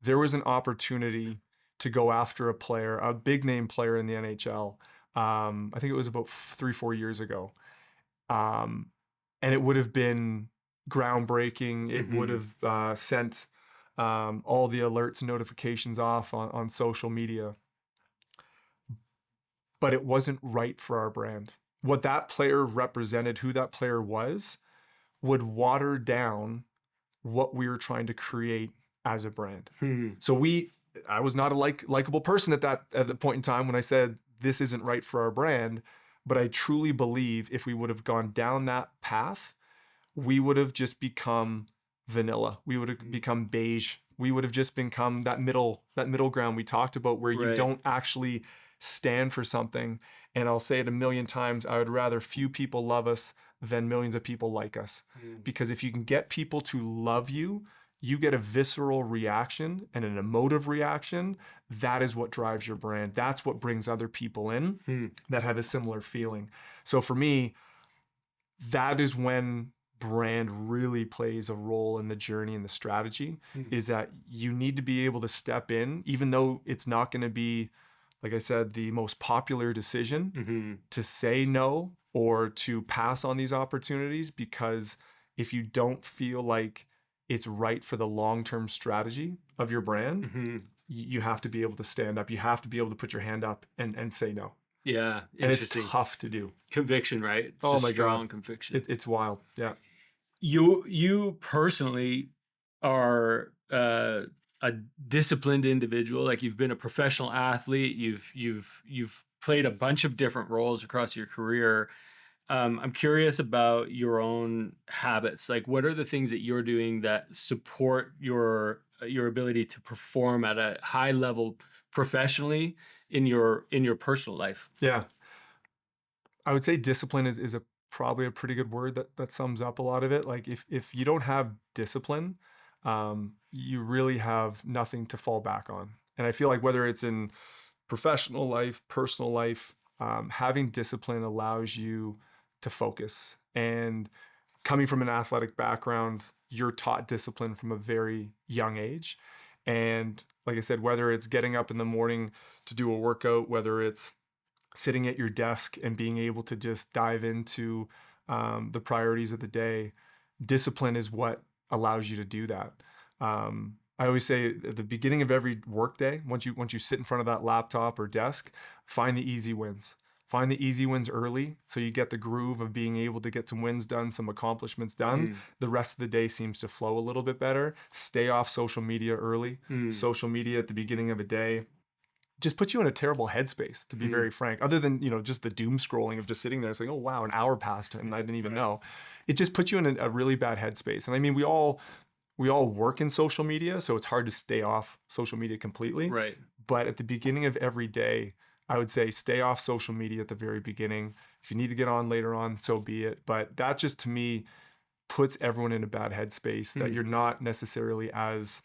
there was an opportunity to go after a player, a big name player in the NHL. I think it was about 3-4 years ago. And it would have been groundbreaking. It would have sent all the alerts and notifications off on social media. But it wasn't right for our brand. What that player represented, who that player was, would water down what we were trying to create as a brand. So I was not a likable person at the point in time when I said this isn't right for our brand, but I truly believe if we would have gone down that path, we would have just become vanilla. We would have become beige. We would have just become that middle ground we talked about, where you don't actually stand for something. And I'll say it a million times, I would rather few people love us than millions of people like us. Because if you can get people to love you, you get a visceral reaction and an emotive reaction. That is what drives your brand. That's what brings other people in that have a similar feeling. So for me, that is when brand really plays a role in the journey and the strategy, is that you need to be able to step in, even though it's not going to be, like I said, the most popular decision to say no or to pass on these opportunities, because if you don't feel like it's right for the long-term strategy of your brand, you have to be able to stand up. You have to be able to put your hand up and say no. Yeah. And it's tough to do. Conviction, right? It's my strong conviction. It's wild. Yeah. You personally are a disciplined individual. Like, you've been a professional athlete. You've played a bunch of different roles across your career. I'm curious about your own habits. Like, what are the things that you're doing that support your ability to perform at a high level professionally in your personal life? Yeah. I would say discipline is probably a pretty good word that sums up a lot of it. Like, if you don't have discipline, you really have nothing to fall back on. And I feel like whether it's in professional life, personal life, having discipline allows you to focus. And coming from an athletic background, you're taught discipline from a very young age. And like I said, whether it's getting up in the morning to do a workout, whether it's sitting at your desk and being able to just dive into the priorities of the day, discipline is what allows you to do that. I always say at the beginning of every workday, once you sit in front of that laptop or desk, find the easy wins. Find the easy wins early so you get the groove of being able to get some wins done, some accomplishments done. The rest of the day seems to flow a little bit better. Stay off social media early. Social media at the beginning of a day just puts you in a terrible headspace, to be very frank. Other than, just the doom scrolling of just sitting there saying, oh wow, an hour passed and I didn't even know. It just puts you in a really bad headspace. And I mean, we all work in social media, so it's hard to stay off social media completely. Right. But at the beginning of every day, I would say stay off social media at the very beginning. If you need to get on later on, so be it. But that just, to me, puts everyone in a bad headspace, that you're not necessarily as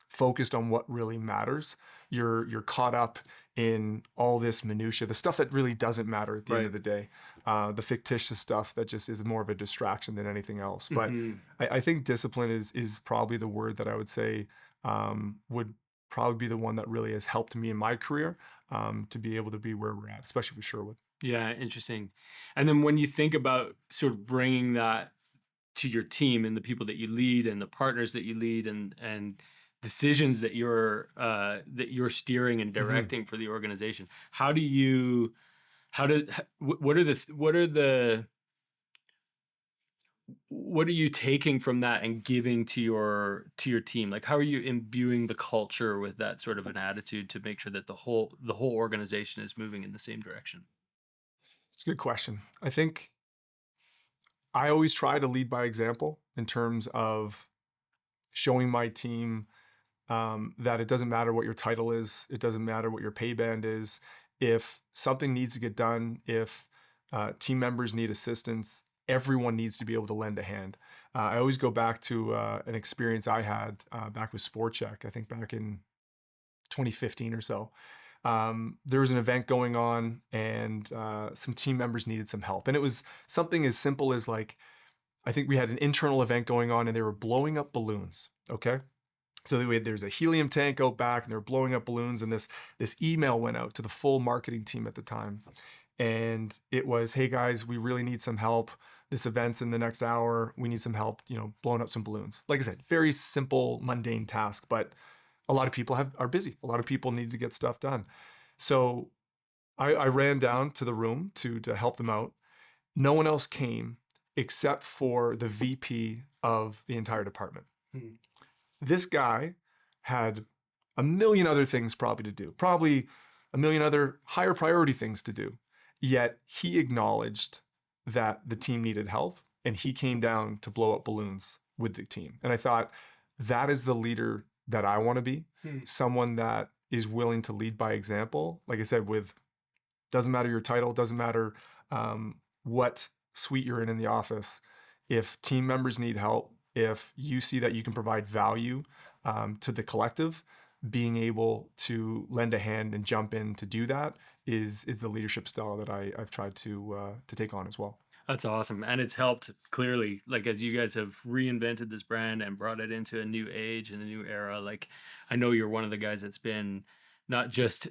focused on what really matters. You're caught up in all this minutia, the stuff that really doesn't matter at the end of the day, the fictitious stuff that just is more of a distraction than anything else. But I think discipline is probably the word that I would say would probably be the one that really has helped me in my career to be able to be where we're at, especially with Sherwood. Yeah, interesting. And then when you think about sort of bringing that to your team and the people that you lead and the partners that you lead and decisions that you're steering and directing for the organization, what are you taking from that and giving to your team? Like, how are you imbuing the culture with that sort of an attitude to make sure that the whole organization is moving in the same direction? It's a good question. I think I always try to lead by example in terms of showing my team that it doesn't matter what your title is. It doesn't matter what your pay band is. If something needs to get done, if team members need assistance, everyone needs to be able to lend a hand. I always go back to an experience I had back with Sport Check, I think back in 2015 or so. There was an event going on and some team members needed some help. And it was something as simple as, like, I think we had an internal event going on and they were blowing up balloons, okay? So there's a helium tank out back, and they're blowing up balloons. And this email went out to the full marketing team at the time, and it was, "Hey guys, we really need some help. This event's in the next hour. We need some help, blowing up some balloons." Like I said, very simple, mundane task, but a lot of people are busy. A lot of people need to get stuff done. So I ran down to the room to help them out. No one else came except for the VP of the entire department. This guy had a million other things probably to do, probably a million other higher priority things to do. Yet he acknowledged that the team needed help, and he came down to blow up balloons with the team. And I thought, that is the leader that I want to be, someone that is willing to lead by example. Like I said, doesn't matter your title, doesn't matter what suite you're in the office. If team members need help, if you see that you can provide value to the collective, being able to lend a hand and jump in to do that is the leadership style that I've tried to take on as well. That's awesome. And it's helped clearly, like, as you guys have reinvented this brand and brought it into a new age and a new era. Like, I know you're one of the guys that's been not just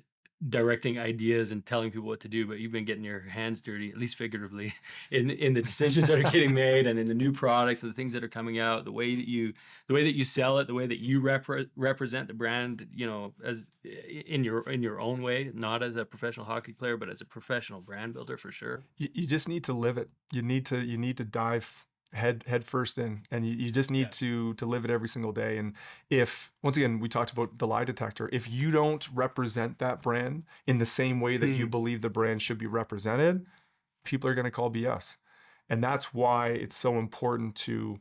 directing ideas and telling people what to do, but you've been getting your hands dirty, at least figuratively, in the decisions that are getting made and in the new products and the things that are coming out, the way that you sell it, the way that you represent the brand, as in your own way, not as a professional hockey player, but as a professional brand builder for sure. You just need to live it. You need to dive head first in, and you just need to live it every single day. And if, once again, we talked about the lie detector, if you don't represent that brand in the same way that you believe the brand should be represented, people are going to call BS. And that's why it's so important to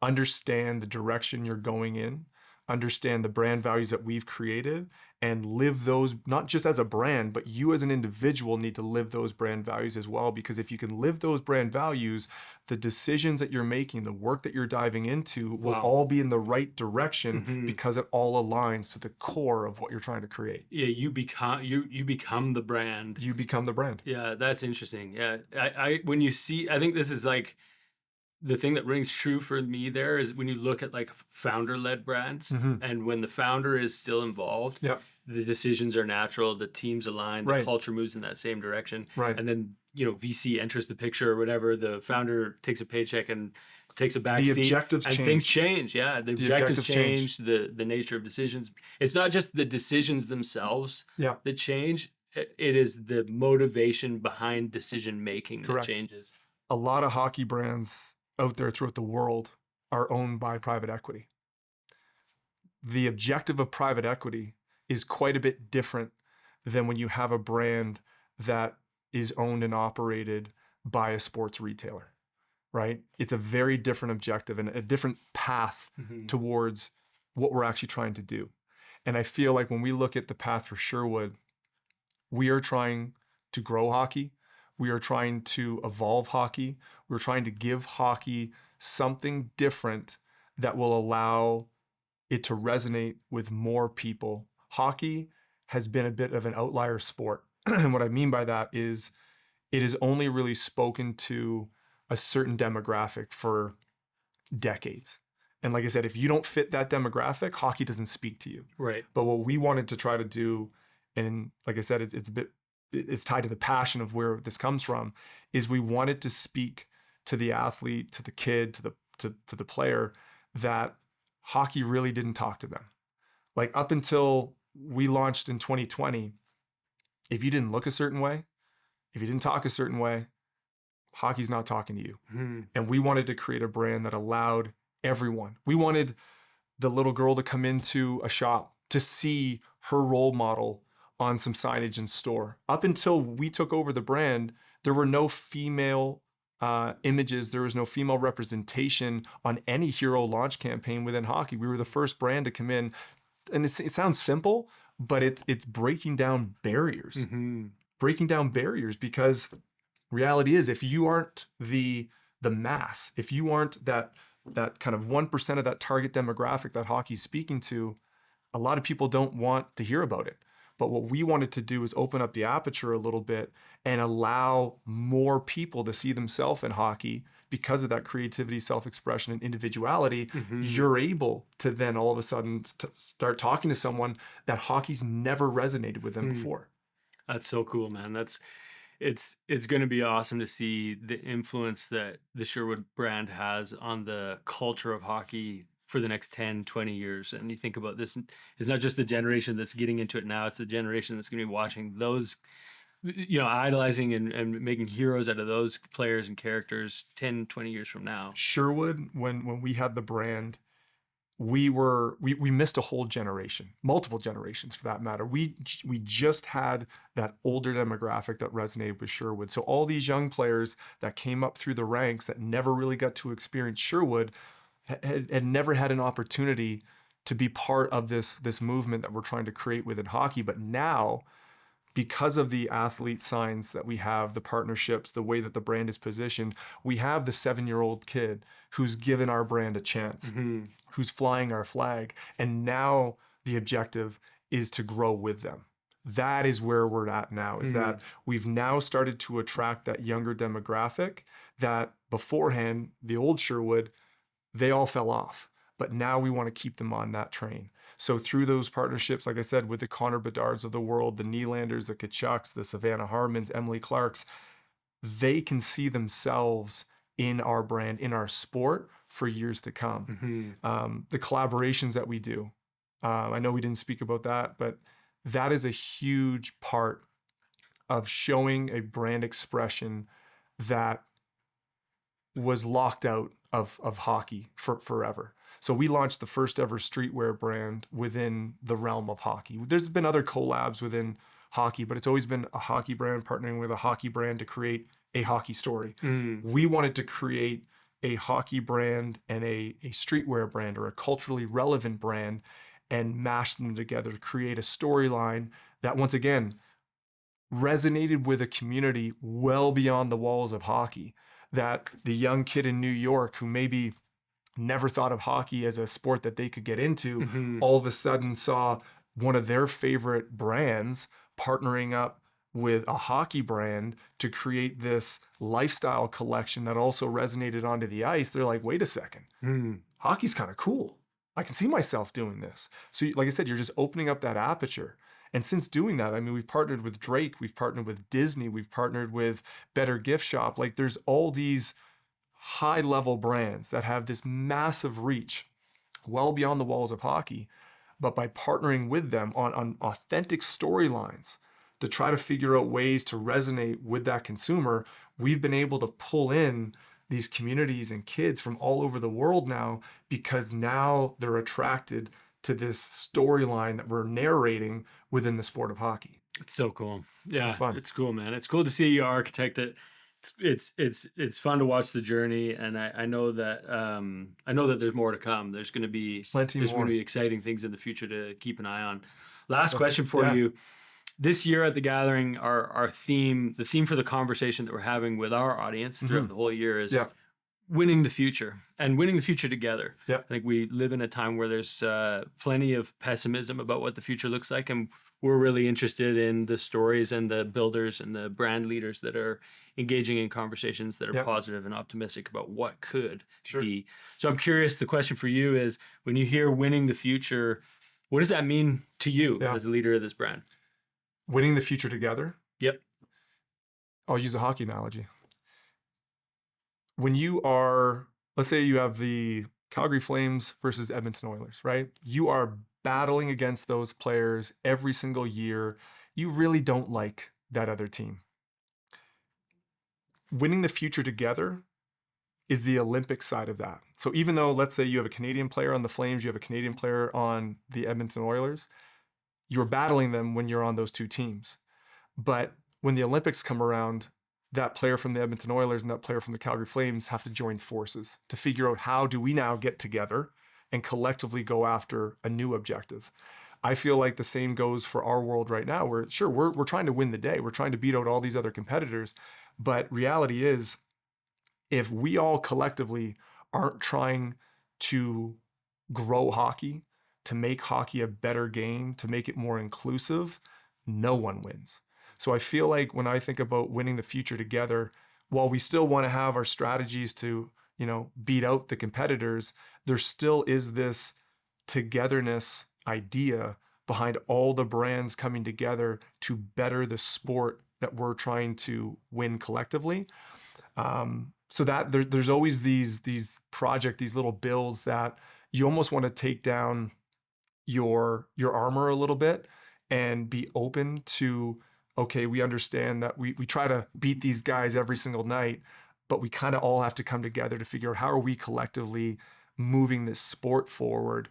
understand the direction you're going in, understand the brand values that we've created, and live those, not just as a brand, but you as an individual need to live those brand values as well. Because if you can live those brand values, the decisions that you're making, the work that you're diving into will all be in the right direction because it all aligns to the core of what you're trying to create. Yeah, you become the brand. You become the brand. Yeah, that's interesting. Yeah, I when you see, I think this is like, the thing that rings true for me there is when you look at like founder-led brands, and when the founder is still involved, the decisions are natural, the team's aligned, the culture moves in that same direction. And then, VC enters the picture or whatever, the founder takes a paycheck and takes a back seat. The objectives change. Things change. Yeah, the objectives change, the nature of decisions. It's not just the decisions themselves that change. It is the motivation behind decision making that changes. A lot of hockey brands out there throughout the world are owned by private equity. The objective of private equity is quite a bit different than when you have a brand that is owned and operated by a sports retailer, right? It's a very different objective and a different path towards what we're actually trying to do. And I feel like when we look at the path for Sherwood, we are trying to grow hockey. We are trying to evolve hockey. We're trying to give hockey something different that will allow it to resonate with more people. Hockey has been a bit of an outlier sport. And what I mean by that is it has only really spoken to a certain demographic for decades. And like I said, if you don't fit that demographic, hockey doesn't speak to you. Right. But what we wanted to try to do, and like I said, it's tied to the passion of where this comes from, is we wanted to speak to the athlete, to the kid, to the player, that hockey really didn't talk to them. Like, up until we launched in 2020, if you didn't look a certain way, if you didn't talk a certain way, hockey's not talking to you. And we wanted to create a brand that allowed everyone. We wanted the little girl to come into a shop to see her role model on some signage in store. Up until we took over the brand, there were no female images. There was no female representation on any hero launch campaign within hockey. We were the first brand to come in, and it sounds simple, but it's breaking down barriers. Breaking down barriers, because reality is, if you aren't the mass, if you aren't that kind of 1% of that target demographic that hockey's speaking to, a lot of people don't want to hear about it. But what we wanted to do is open up the aperture a little bit and allow more people to see themselves in hockey, because of that creativity, self-expression, and individuality, Mm-hmm. you're able to then all of a sudden start talking to someone that hockey's never resonated with them before. That's so cool, man. It's going to be awesome to see the influence that the Sherwood brand has on the culture of hockey for the next 10, 20 years. And you think about this, it's not just the generation that's getting into it now, it's the generation that's going to be watching those, idolizing and making heroes out of those players and characters 10, 20 years from now. Sherwood, when we had the brand, we missed a whole generation, multiple generations for that matter. We just had that older demographic that resonated with Sherwood. So all these young players that came up through the ranks that never really got to experience Sherwood had never had an opportunity to be part of this movement that we're trying to create within hockey. But now, because of the athlete signs that we have, the partnerships, the way that the brand is positioned, we have the 7-year-old kid who's given our brand a chance, who's flying our flag. And now the objective is to grow with them. That is where we're at now, is that we've now started to attract that younger demographic that beforehand, the old Sherwood, they all fell off. But now we want to keep them on that train. So through those partnerships, like I said, with the Connor Bedards of the world, the Nylanders, the Kachucks, the Savannah Harmons, Emily Clarks, they can see themselves in our brand, in our sport for years to come. The collaborations that we do, I know we didn't speak about that, but that is a huge part of showing a brand expression that was locked out of hockey for forever. So we launched the first ever streetwear brand within the realm of hockey. There's been other collabs within hockey, but it's always been a hockey brand partnering with a hockey brand to create a hockey story. We wanted to create a hockey brand and a streetwear brand, or a culturally relevant brand, and mash them together to create a storyline that, once again, resonated with a community well beyond the walls of hockey. That the young kid in New York who maybe never thought of hockey as a sport that they could get into, all of a sudden saw one of their favorite brands partnering up with a hockey brand to create this lifestyle collection that also resonated onto the ice. They're like, wait a second, hockey's kind of cool. I can see myself doing this. So like I said, you're just opening up that aperture. And since doing that, I mean, we've partnered with Drake, we've partnered with Disney, we've partnered with Better Gift Shop. Like, there's all these high level brands that have this massive reach well beyond the walls of hockey. But by partnering with them on authentic storylines to try to figure out ways to resonate with that consumer, we've been able to pull in these communities and kids from all over the world now, because now they're attracted to this storyline that we're narrating within the sport of hocky. It's so cool. So fun. It's cool, man. It's cool to see you architect it. It's fun to watch the journey, and I know that there's more to come. There's going to be Plenty more. Going to be exciting things in the future to keep an eye on. Last question for you. This year at the gathering, the theme for the conversation that we're having with our audience throughout the whole year is winning the future, and winning the future together. I think we live in a time where there's plenty of pessimism about what the future looks like, and we're really interested in the stories and the builders and the brand leaders that are engaging in conversations that are positive and optimistic about what could be. So I'm curious, the question for you is, when you hear winning the future, what does that mean to you as a leader of this brand? Winning the future together? Yep. I'll use a hockey analogy. When you are, let's say you have the Calgary Flames versus Edmonton Oilers, right? You are battling against those players every single year. You really don't like that other team. Winning the future together is the Olympic side of that. So even though, let's say you have a Canadian player on the Flames, you have a Canadian player on the Edmonton Oilers, you're battling them when you're on those two teams. But when the Olympics come around, that player from the Edmonton Oilers and that player from the Calgary Flames have to join forces to figure out, how do we now get together and collectively go after a new objective. I feel like the same goes for our world right now, where sure, we're trying to win the day. We're trying to beat out all these other competitors. But reality is, if we all collectively aren't trying to grow hockey, to make hockey a better game, to make it more inclusive, no one wins. So I feel like when I think about winning the future together, while we still want to have our strategies to, beat out the competitors, there still is this togetherness idea behind all the brands coming together to better the sport that we're trying to win collectively. So that there's always these projects, these little builds that you almost want to take down your armor a little bit and be open to, okay, we understand that we try to beat these guys every single night, but we kind of all have to come together to figure out how are we collectively moving this sport forward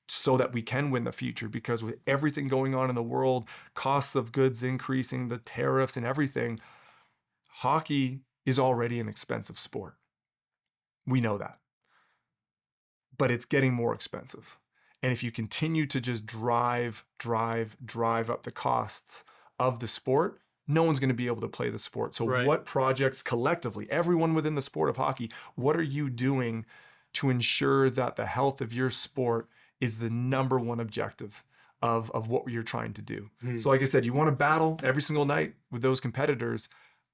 so that we can win the future. Because with everything going on in the world, costs of goods increasing, the tariffs and everything, hockey is already an expensive sport. We know that. But it's getting more expensive. And if you continue to just drive up the costs of the sport, no one's going to be able to play the sport. So Right. What projects collectively, everyone within the sport of hockey, what are you doing to ensure that the health of your sport is the number one objective of what you're trying to do? So like I said, you want to battle every single night with those competitors,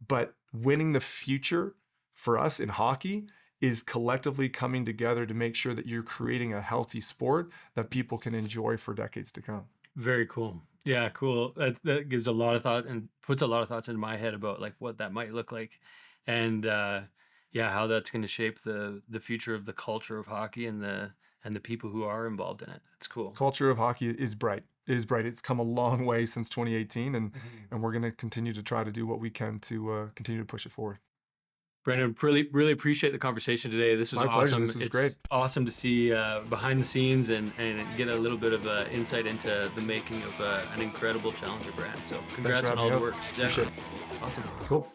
but winning the future for us in hockey is collectively coming together to make sure that you're creating a healthy sport that people can enjoy for decades to come. Very cool. Yeah, cool. That gives a lot of thought and puts a lot of thoughts into my head about like what that might look like, and yeah, how that's going to shape the future of the culture of hockey and the people who are involved in it. It's cool. Culture of hockey is bright. It is bright. It's come a long way since 2018, and we're going to continue to try to do what we can to continue to push it forward. Brendon, really appreciate the conversation today. This was My pleasure. awesome. This was It's great. awesome to see behind the scenes and get a little bit of insight into the making of an incredible challenger brand. So congrats for on having all me the out. work. Appreciate it. Awesome. Cool.